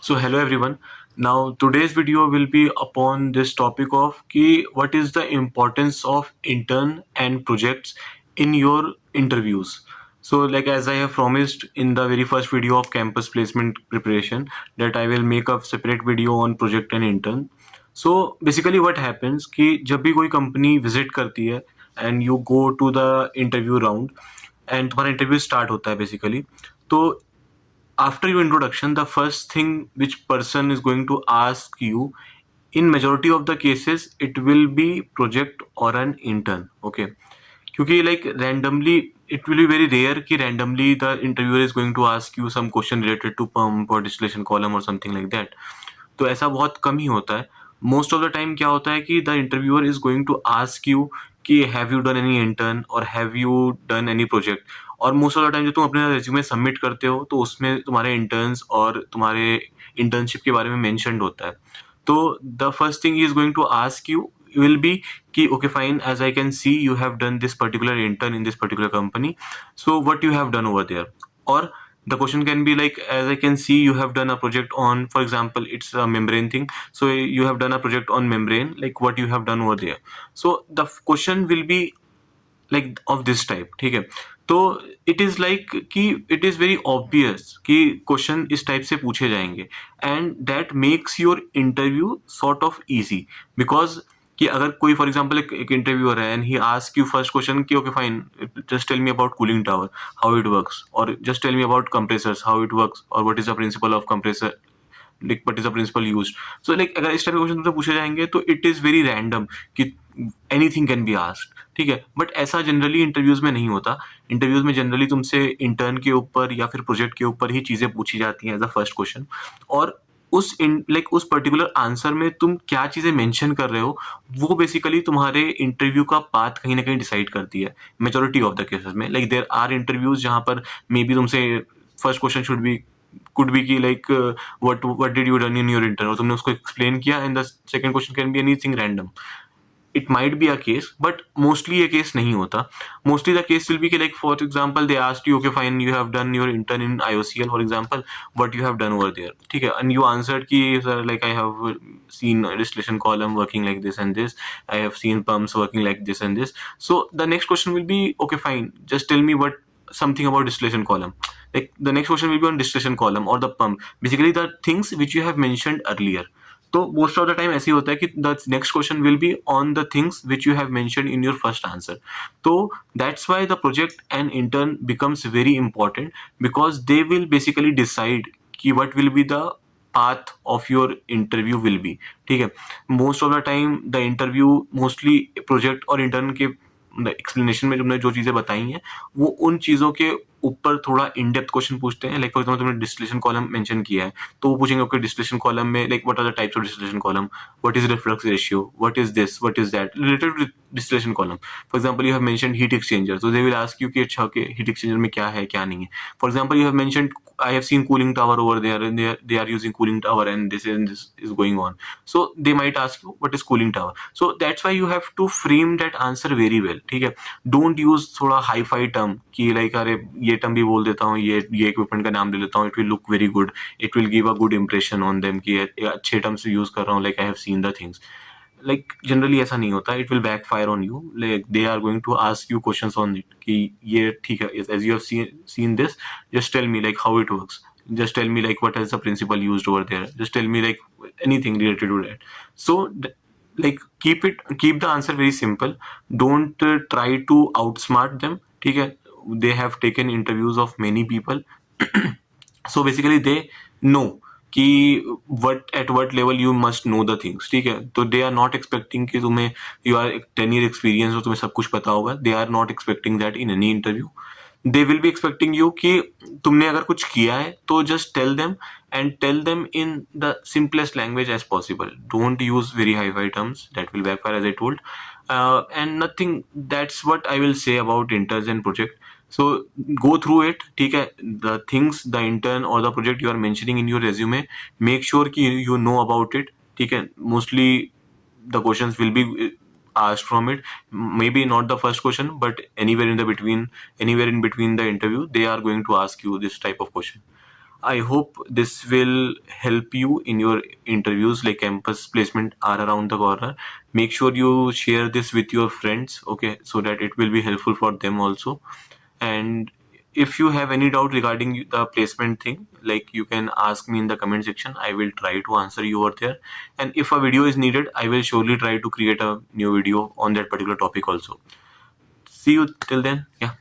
So hello everyone. Now today's video will be upon this topic of what is the importance of intern and projects in your interviews. So like as I have promised in the very first video of campus placement preparation that I will make a separate video on project and intern. So basically what happens कि जब भी कोई company visit करती है and you go to the interview round and तुम्हारा interview start होता है basically. तो after your introduction, the first thing which person is going to ask you, in majority of the cases, it will be project or an intern. Okay, क्योंकि like randomly, it will be very rare कि randomly the interviewer is going to ask you some question related to pump or distillation column or something like that. तो ऐसा बहुत कम ही होता है. Most of the time क्या होता है कि the interviewer is going to ask you कि have you done any intern और have you done any project. और मोस्ट ऑफ द टाइम जब तुम अपने रेज्यूमे सबमिट करते हो तो उसमें तुम्हारे इंटर्न्स और तुम्हारे इंटर्नशिप के बारे में मेंशन्ड होता है. तो the first thing is going to ask you will be कि okay fine, as I can see you have done this particular intern in this particular company, so what you have done over there. Or the question can be like, as I can see you have done a project on, for example, it's a membrane thing, so you have done a project on membrane, like what you have done over there. So the question will be like of this type. ठीक है, तो it is like कि it is very obvious कि question इस type से पूछे जाएंगे and that makes your interview sort of easy. Because कि अगर कोई फॉर एग्जांपल एक इंटरव्यूअर है and he ask you first question कि okay fine, just tell me about cooling tower, how it works, और just tell me about compressors, how it works, और what is the principle of compressor, like what is the principle used. So like अगर इस type के question तुमसे पूछे जाएंगे तो it is very random कि एनीथिंग कैन बी आस्क्ड. ठीक है, बट ऐसा जनरली इंटरव्यूज में नहीं होता. इंटरव्यूज में जनरली तुमसे इंटर्न के ऊपर या फिर प्रोजेक्ट के ऊपर ही चीजें पूछी जाती हैं एज अ फर्स्ट क्वेश्चन. और उस पर्टिकुलर आंसर में तुम क्या चीजें मेंशन कर रहे हो वो बेसिकली तुम्हारे इंटरव्यू का पाथ कहीं ना कहीं डिसाइड करती है मेजोरिटी ऑफ द केसेस में. लाइक देयर आर इंटरव्यूज जहां पर मे बी तुमसे first question should be could be की like what did you done in your intern, और तुमने उसको एक्सप्लेन किया and the second question can be anything random. It might be a case, but mostly a case नहीं होता. Mostly the case will be कि like for example they asked you okay fine, you have done your intern in IOCL for example, what you have done over there. ठीक है, and you answered कि sir like I have seen a distillation column working like this and this, I have seen pumps working like this and this. So the next question will be okay fine, just tell me what something about distillation column. Like the next question will be on distillation column or the pump, basically the things which you have mentioned earlier. तो most of the time ऐसे ही होता है कि the next question will be on the things which you have mentioned in your first answer. तो that's why the project and intern becomes very important because they will basically decide कि what will be the path of your interview will be. ठीक है, most of the time the interview mostly project और intern के explanation में तुमने जो चीजें बताई हैं वो उन चीजों के ऊपर थोड़ा इन डेप्थ क्वेश्चन पूछते हैं. लाइक फॉर एग्जांपल तुमने डिस्टिलेशन कॉलम मेंशन किया है तो वो पूछेंगे ओके डिस्टिलेशन कॉलम में like what are the types of distillation column, what is reflux ratio, what is this, what is that related to distillation column. For example you have mentioned heat exchanger, so they will ask you कि अच्छा okay heat exchanger में क्या है क्या नहीं है. For example you have mentioned I have seen cooling tower over there and they are using cooling tower and this is going on. So they might ask you what is cooling tower. So that's why you have to frame that answer very well. ठीक है, don't use थोड़ा hi fi term कि like अरे ये term भी बोल देता हूँ, ये इक्विपमेंट का नाम ले लेता हूँ, it will look very good, it will give a good impression on them कि अच्छे टर्म्स यूज कर रहा हूँ, like I have seen the things. Like generally ऐसा नहीं होता. It will backfire on you. Like they are going to ask you questions on it कि ये ठीक है, as you have seen this, just tell me like how it works, just tell me like what is the principle used over there, just tell me like anything related to that. So like keep the answer very simple. Don't try to outsmart them. ठीक है, they have taken interviews of many people. So basically they know कि what level you must know the things. ठीक है, तो they are not expecting कि तुम्हें you are 10 year experience और तुम्हें सब कुछ पता होगा. They are not expecting that in any interview. They will be expecting you कि तुमने अगर कुछ किया है तो just tell them and tell them in the simplest language as possible. Don't use very high-fi terms, that will backfire as I told. And nothing, that's what I will say about interns and project. So go through it. ठीक है, the things the intern or the project you are mentioning in your resume, make sure कि you know about it. ठीक है, mostly the questions will be asked from it. Maybe not the first question, but anywhere in between the interview, they are going to ask you this type of question. I hope this will help you in your interviews. Like campus placement are around the corner. Make sure you share this with your friends, okay, so that it will be helpful for them also. And if you have any doubt regarding the placement thing, like you can ask me in the comment section. I will try to answer you over there. And if a video is needed, I will surely try to create a new video on that particular topic also. See you till then. Yeah.